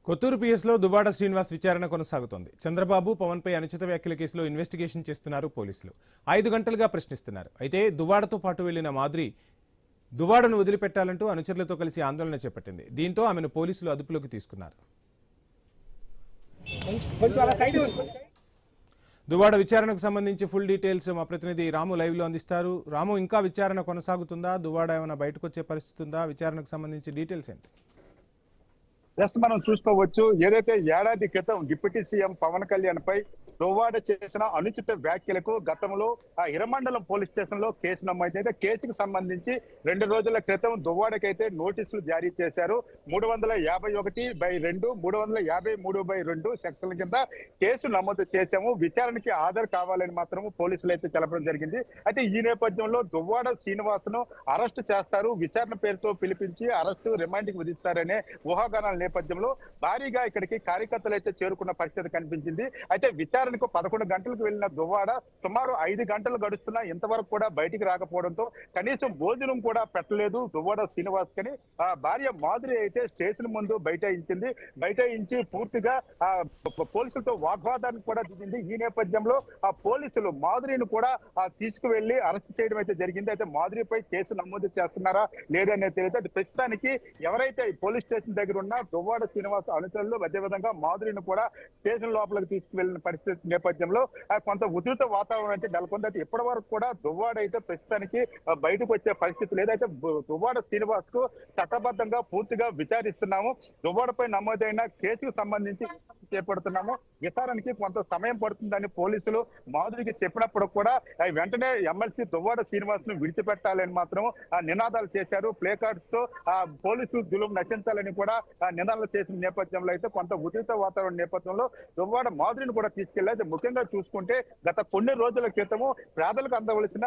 కొత్తూరు పిఎస్లో దువ్వాడ శ్రీనివాస్ విచారణ కొనసాగుతోంది. చంద్రబాబు, పవన్పై అనుచిత వ్యాఖ్యల కేసులో ఇన్వెస్టిగేషన్ చేస్తున్నారు పోలీసులు. 5 గంటలుగా ప్రశ్నిస్తున్నారు. అయితే దువ్వాడతో పాటు వెళ్లిన మాధురి దువ్వాడను వదిలిపెట్టాలంటూ అనుచరులతో కలిసి ఆందోళన చేపట్టింది. దీంతో ఆమెను పోలీసులు అదుపులోకి తీసుకున్నారు. దువ్వాడ విచారణకు సంబంధించి ఫుల్ డీటెయిల్స్ మా ప్రతినిధి రాము లైవ్ లో అందిస్తారు. రాము, ఇంకా విచారణ కొనసాగుతుందా? దువ్వాడ ఏమైనా బయటకు వచ్చే పరిస్థితి ఉందా? విచారణకు సంబంధించి డీటెయిల్స్ ఏంటి? మనం చూసుకోవచ్చు. ఏదైతే ఏడాది క్రితం డిప్యూటీ సీఎం పవన్ కళ్యాణ్ పై దువ్వాడ చేసిన అనుచిత వ్యాఖ్యలకు గతంలో ఆ హిరమండలం పోలీస్ స్టేషన్ లో కేసు నమోదైతే కేసుకు సంబంధించి 2 రోజుల క్రితం దువ్వాడకైతే నోటీసులు జారీ చేశారు. 351/2, 353/2 సెక్షన్ల కింద కేసు నమోదు చేశాము. విచారణకి హాజరు కావాలని మాత్రము పోలీసులు అయితే తెలపడం జరిగింది. అయితే ఈ నేపథ్యంలో దువ్వాడ శ్రీనివాస్ ను అరెస్టు చేస్తారు, విచారణ పేరుతో పిలిపించి అరెస్టు రిమాండ్కి విధిస్తారనే ఊహాగానాల నేపథ్యంలో భారీగా ఇక్కడికి కార్యకర్తలు అయితే చేరుకున్న పరిస్థితి కనిపించింది. అయితే విచారణకు 11 గంటలకు వెళ్లిన దువ్వాడ సుమారు 5 గంటలు గడుస్తున్నా ఇంతవరకు కూడా బయటికి రాకపోవడంతో కనీసం భోజనం కూడా పెట్టలేదు దువ్వాడ శ్రీనివాస్ కని భార్య మాధురి అయితే స్టేషన్ ముందు బైఠాయించి పూర్తిగా పోలీసులతో వాగ్వాదానికి కూడా దిగింది. ఈ నేపథ్యంలో ఆ పోలీసులు మాధురిని కూడా తీసుకువెళ్లి అరెస్ట్ చేయడం అయితే జరిగింది. అయితే మాధురిపై కేసు నమోదు చేస్తున్నారా లేదనే తెలియదు. ప్రస్తుతానికి ఎవరైతే పోలీస్ స్టేషన్ దగ్గర ఉన్న దువ్వాడ శ్రీనివాస్ అనుచరులు అదేవిధంగా మాధురిని కూడా స్టేషన్ లోపలికి తీసుకువెళ్లిన పరిస్థితి నేపథ్యంలో కొంత ఉధృత వాతావరణం అయితే నెలకొంది. అయితే ఇప్పటి వరకు కూడా దువ్వాడ అయితే ప్రస్తుతానికి బయటకు వచ్చే పరిస్థితి లేదైతే దువ్వాడ శ్రీనివాస్ కు చట్టబద్ధంగా పూర్తిగా విచారిస్తున్నాము. దువ్వాడపై నమోదైన కేసుకు సంబంధించి చేపడుతున్నాము. విచారణకి కొంత సమయం పడుతుందని పోలీసులు మాధురికి చెప్పినప్పుడు కూడా వెంటనే ఎమ్మెల్సీ దువ్వాడ శ్రీనివాస్ ను విడిచిపెట్టాలని మాత్రం నినాదాలు చేశారు. ప్లే కార్డ్స్ తో పోలీసులు జులుం నశించాలని కూడా నినాదాలు చేసిన నేపథ్యంలో అయితే కొంత ఉధృత వాతావరణ నేపథ్యంలో దువ్వాడ మాధురిని కూడా తీసుకెళ్లారు. ముఖ్యంగా చూసుకుంటే గత కొన్ని రోజుల క్రితము పేదలకు అందవలసిన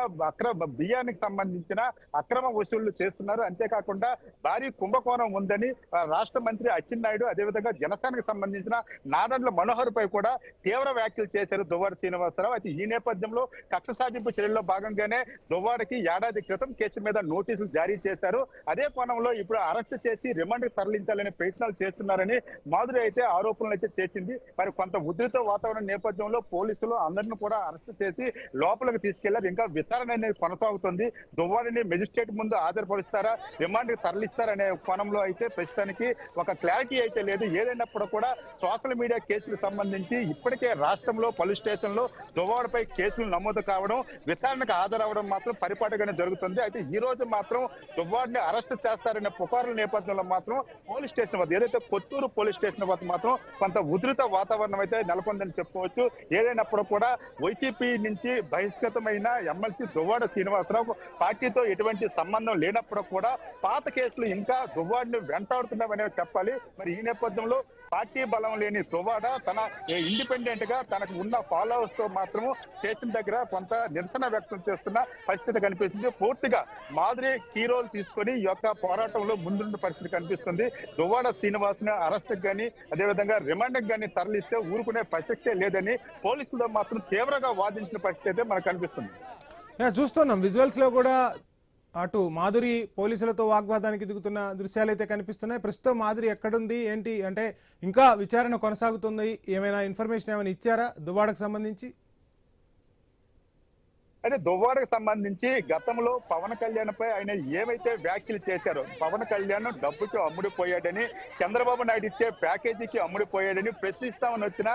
బియ్యానికి సంబంధించిన అక్రమ వసూళ్లు చేస్తున్నారు. అంతేకాకుండా భారీ కుంభకోణం ఉందని రాష్ట్ర మంత్రి అచ్చెన్నాయుడు అదేవిధంగా జనసేనకు సంబంధించిన నాదెండ్ల మనోహర్ పై కూడా తీవ్ర వ్యాఖ్యలు చేశారు దువ్వాడ శ్రీనివాసరావు. అయితే ఈ నేపథ్యంలో కక్ష సాధింపు చర్యల్లో భాగంగానే దువ్వాడకి ఏడాది క్రితం కేసు మీద నోటీసులు జారీ చేశారు. అదే కోణంలో ఇప్పుడు అరెస్ట్ చేసి రిమాండ్ కి తరలించాలనే ప్రయత్నాలు చేస్తున్నారని మాధురి అయితే ఆరోపణలు అయితే చేసింది. మరి కొంత ఉధృత వాతావరణ నేపథ్యంలో పోలీసులు అందరిని కూడా అరెస్ట్ చేసి లోపలికి తీసుకెళ్లారు. ఇంకా విచారణ అనేది కొనసాగుతుంది. దువ్వాడిని మెజిస్ట్రేట్ ముందు హాజరుపరుస్తారా, రిమాండ్ కి తరలిస్తారనే కోణంలో అయితే ప్రస్తుతానికి ఒక క్లారిటీ అయితే లేదు. ఏదైనప్పుడు కూడా సోషల్ మీడియా కేసులకు సంబంధించి ఇప్పటికే రాష్ట్రంలో పలు స్టేషన్లో దువ్వాడపై కేసులు నమోదు కావడం, విచారణకు హాజరవడం మాత్రం పరిపాటుగానే జరుగుతుంది. అయితే ఈ రోజు మాత్రం దువ్వాడిని అరెస్ట్ చేస్తారనే పుకారుల నేపథ్యంలో మాత్రం పోలీస్ స్టేషన్ వద్ద ఏదైతే కొత్తూరు పోలీస్ స్టేషన్ వద్ద మాత్రం కొంత ఉధృత వాతావరణం అయితే నెలకొందని చెప్పుకోవచ్చు. ఏదైనప్పుడు కూడా వైసీపీ నుంచి బహిష్కృతమైన ఎమ్మెల్సీ దువ్వాడ శ్రీనివాసరావు పార్టీతో ఎటువంటి సంబంధం లేనప్పుడు కూడా పాత కేసులు ఇంకా దువ్వాడిని వెంటాడుతున్నామనే చెప్పాలి. మరి ఈ నేపథ్యంలో పార్టీ బలం లేని దువ్వాడ తన ఇండిపెండెంట్ గా తనకు ఉన్న ఫాలోవర్స్ తో మాత్రము స్టేషన్ దగ్గర కొంత నిరసన వ్యక్తం చేస్తున్న పరిస్థితి కనిపిస్తుంది. పూర్తిగా మాధురి కీ రోల్ తీసుకొని ఈ యొక్క పోరాటంలో ముందున్న పరిస్థితి కనిపిస్తుంది. దువ్వాడ శ్రీనివాస్ ని అరెస్ట్ గానీ అదేవిధంగా రిమాండ్ గానీ తరలిస్తే ఊరుకునే ప్రసక్తే లేదని పోలీసులు మాత్రం తీవ్రంగా వాదించిన పరిస్థితి అయితే మనకు కనిపిస్తుంది. చూస్తున్నాం విజువల్స్ లో కూడా అటు మాధురి పోలీసులతో వాగ్వాదానికి దిగుతున్న దృశ్యాలు అయితే కనిపిస్తున్నాయి. ప్రస్తుతం మాధురి ఎక్కడుంది ఏంటి అంటే ఇంకా విచారణ కొనసాగుతుంది. ఏమైనా ఇన్ఫర్మేషన్ ఏమైనా ఇచ్చారా దువ్వాడకు సంబంధించి? అయితే దువ్వాడకు సంబంధించి గతంలో పవన్ కళ్యాణ్ పై ఆయన ఏమైతే వ్యాఖ్యలు చేశారో, పవన్ కళ్యాణ్ డబ్బుకి అమ్ముడిపోయాడని, చంద్రబాబు నాయుడు ఇచ్చే ప్యాకేజీకి అమ్ముడిపోయాడని ప్రశ్నిస్తామని వచ్చిన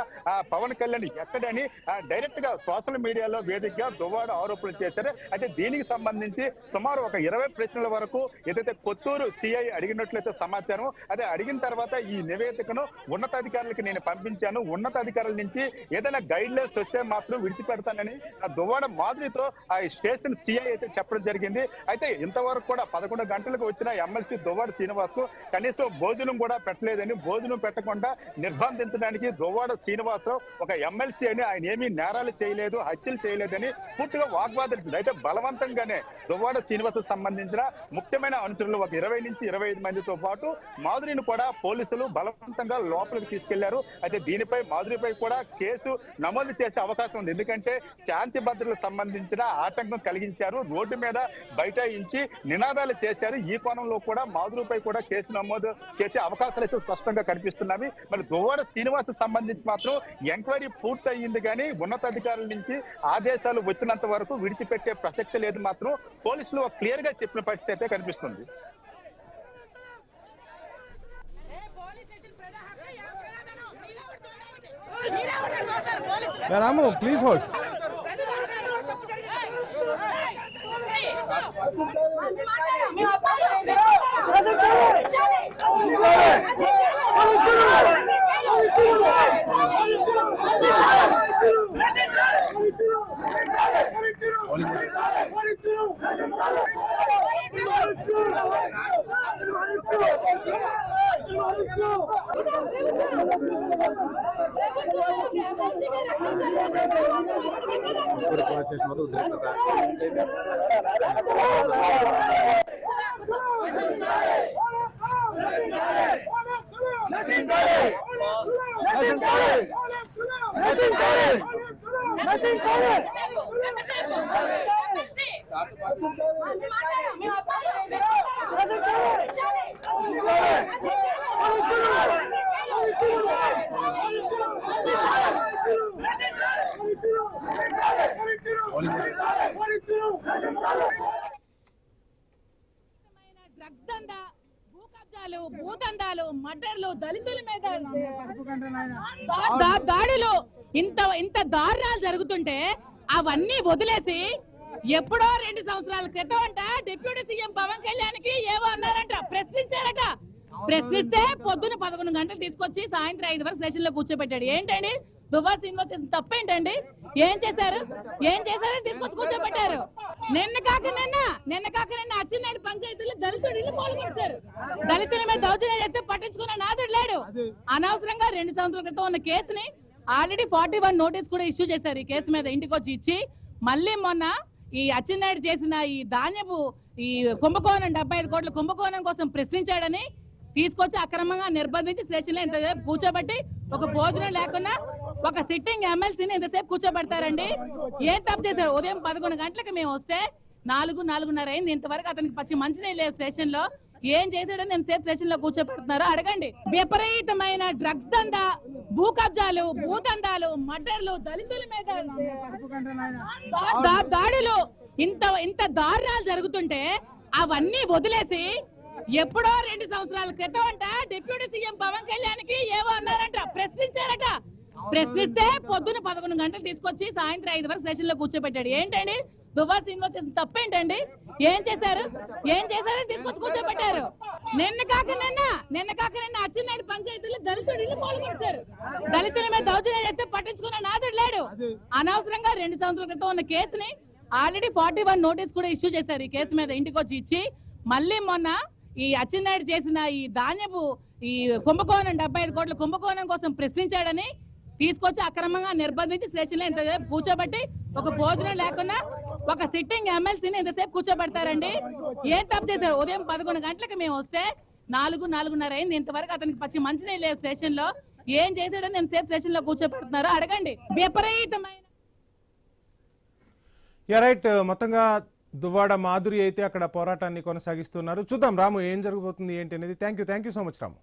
పవన్ కళ్యాణ్ ఎక్కడని డైరెక్ట్ గా సోషల్ మీడియాలో వేదికగా దువ్వాడ ఆరోపణలు చేశారు. అయితే దీనికి సంబంధించి సుమారు ఒక 20 ప్రశ్నల వరకు ఏదైతే కొత్తూరు సిఐ అడిగినట్లయితే సమాచారం. అదే అడిగిన తర్వాత ఈ నివేదికను ఉన్నతాధికారులకు నేను పంపించాను, ఉన్నతాధికారుల నుంచి ఏదైనా గైడ్ లైన్స్ వస్తే మాత్రం విడిచిపెడతానని దువ్వాడ మాధురి ఆ స్టేషన్ సిఐ అయితే చెప్పడం జరిగింది. అయితే ఇంతవరకు కూడా 11 గంటలకు వచ్చిన ఎమ్మెల్సీ దువ్వాడ శ్రీనివాస్ కు కనీసం భోజనం కూడా పెట్టలేదని, భోజనం పెట్టకుండా నిర్బంధించడానికి దువ్వాడ శ్రీనివాసరావు ఒక ఎమ్మెల్సీ అని ఆయన ఏమీ నేరాలు చేయలేదు, హత్యలు చేయలేదని పూర్తిగా వాగ్వాదించింది. అయితే బలవంతంగానే దువ్వాడ శ్రీనివాస్ సంబంధించిన ముఖ్యమైన అనుచరులు ఒక 20 నుంచి 25 మందితో పాటు మాధురిని కూడా పోలీసులు బలవంతంగా లోపలికి తీసుకెళ్లారు. అయితే దీనిపై మాధురిపై కూడా కేసు నమోదు చేసే అవకాశం ఉంది. ఎందుకంటే శాంతి భద్రతలకు సంబంధించి సంబంధించిన ఆటంకం కలిగించారు, రోడ్డు మీద బైఠాయించి నినాదాలు చేశారు. ఈ కోణంలో కూడా మాధురిపై కూడా కేసు నమోదు చేసే అవకాశాలు అయితే స్పష్టంగా కనిపిస్తున్నాయి. మరి దువ్వాడ శ్రీనివాస్ సంబంధించి మాత్రం ఎంక్వైరీ పూర్తయింది కానీ ఉన్నతాధికారుల నుంచి ఆదేశాలు వచ్చినంత వరకు విడిచిపెట్టే ప్రసక్తి లేదు మాత్రం పోలీసులు క్లియర్ గా చెప్పిన పరిస్థితి అయితే కనిపిస్తుంది. రాము ప్లీజ్ హోల్డ్. డ్రగ్స్ దందా, భూ కబ్జాలు, భూదందాలు, మర్డర్లు, దళితుల మీద దాడులు, ఇంత దారుణాలు జరుగుతుంటే అవన్నీ వదిలేసి ఎప్పుడో 2 సంవత్సరాల క్రితం అంట డిప్యూటీ సీఎం పవన్ కళ్యాణ్కి ఏవో అన్నారంట, ప్రశ్నించారట. ప్రశ్నిస్తే పొద్దున 11 గంటలు తీసుకొచ్చి సాయంత్రం 5 వరకు స్టేషన్ లో కూర్చోబెట్టాడు. ఏంటండి దువ్వాడ శ్రీనివాస్ చేసిన తప్పేంటండి? ఏం చేశారని తీసుకొచ్చి కూర్చోబెట్టారు. నిన్న కాక నిన్న అచ్చినాడు పంచాయతీలో దళితులు ఇల్లు కోలుకొచ్చారు. దళితుల మీద దౌర్జన్యం చేస్తే పట్టించుకున్న నాదుడు లేడు. అనవసరంగా 2 సంవత్సరాల క్రితం ఉన్న కేసుని ఆల్రెడీ 41 నోటీస్ కూడా ఇష్యూ చేశారు. ఈ కేసు మీద ఇంటికి వచ్చి ఇచ్చి మళ్ళీ మొన్న ఈ అచ్చెన్నాయుడు చేసిన ఈ ధాన్యపు ఈ కుంభకోణం 75 కోట్ల కుంభకోణం కోసం ప్రశ్నించాడని తీసుకొచ్చి అక్రమంగా నిర్బంధించి స్టేషన్ లో ఇంతసేపు కూర్చోబెట్టి ఒక భోజనం లేకుండా ఒక సిట్టింగ్ ఎమ్మెల్సీని ఇంతసేపు కూర్చోబెడతారండి. ఏం తప్పు చేశారు? ఉదయం 11 గంటలకు మేము వస్తే 4:30 అయింది. ఇంతవరకు అతనికి పచ్చి మంచినీళ్ళు లేవు స్టేషన్ లో. ఏం చేశాడని ఎంతసేపు స్టేషన్ లో కూర్చోబెడుతున్నారు అడగండి. విపరీతమైన డ్రగ్స్ దందా, భూ కబ్జాలు, భూదందాలు, మర్డర్లు, దళితుల మీద దాడులు, ఇంత దారుణాలు జరుగుతుంటే అవన్నీ వదిలేసి ఎప్పుడో 2 సంవత్సరాల క్రితం అంట డిప్యూటీ సీఎం పవన్ కళ్యాణ్కి ఏవో అన్నారంట, ప్రశ్నించారట. ప్రశ్నిస్తే పొద్దున 11 గంటలు తీసుకొచ్చి సాయంత్రం 5 వరకు స్టేషన్ లో కూర్చోబెట్టాడు. ఏంటండి దువ్వాడ శ్రీనివాస్ చేసిన తప్పేంటండి? ఏం చేశారని తీసుకొచ్చి కూర్చోబెట్టారు. నిన్న కాక నిన్న అచ్చినాడు పంచాయతీలో దళితులు ఇల్లు కోలుకొచ్చారు. దళితుల మీద దౌర్జన్యం చేస్తే పట్టించుకున్న నాదుడు లేడు. అనవసరంగా 2 సంవత్సరాల క్రితం ఉన్న కేసుని ఆల్రెడీ 41 నోటీస్ కూడా ఇష్యూ చేశారు. ఈ కేసు మీద ఇంటికి వచ్చి ఇచ్చి మళ్ళీ మొన్న ఈ అచ్చెన్నాయుడు చేసిన ఈ ధాన్యపు ఈ కుంభకోణం 75 కోట్ల కుంభకోణం కోసం ప్రశ్నించాడని తీసుకొచ్చి అక్రమంగా నిర్బంధించి స్టేషన్ లో ఇంతసేపు కూర్చోబెట్టి ఒక భోజనం లేకుండా ఒక సిట్టింగ్ ఎమ్మెల్సీని ఇంతసేపు కూర్చోబెడతారండి. ఏం తప్పు చేశారు? ఉదయం 11 గంటలకు మేము వస్తే 4:30 అయింది. ఇంతవరకు అతనికి పచ్చి మంచినీళ్ళు లేవు స్టేషన్ లో. ఏం చేశాడని ఎంతసేపు స్టేషన్ లో కూర్చోబెడుతున్నారు అడగండి. విపరీతమైన రైట్. మొత్తంగా దువ్వాడ మాధురి అయితే అక్కడ పోరాటాన్ని కొనసాగిస్తున్నారు. చూద్దాం రాము ఏం జరగబోతుంది ఏంటి అనేది. Thank you so much Ramu.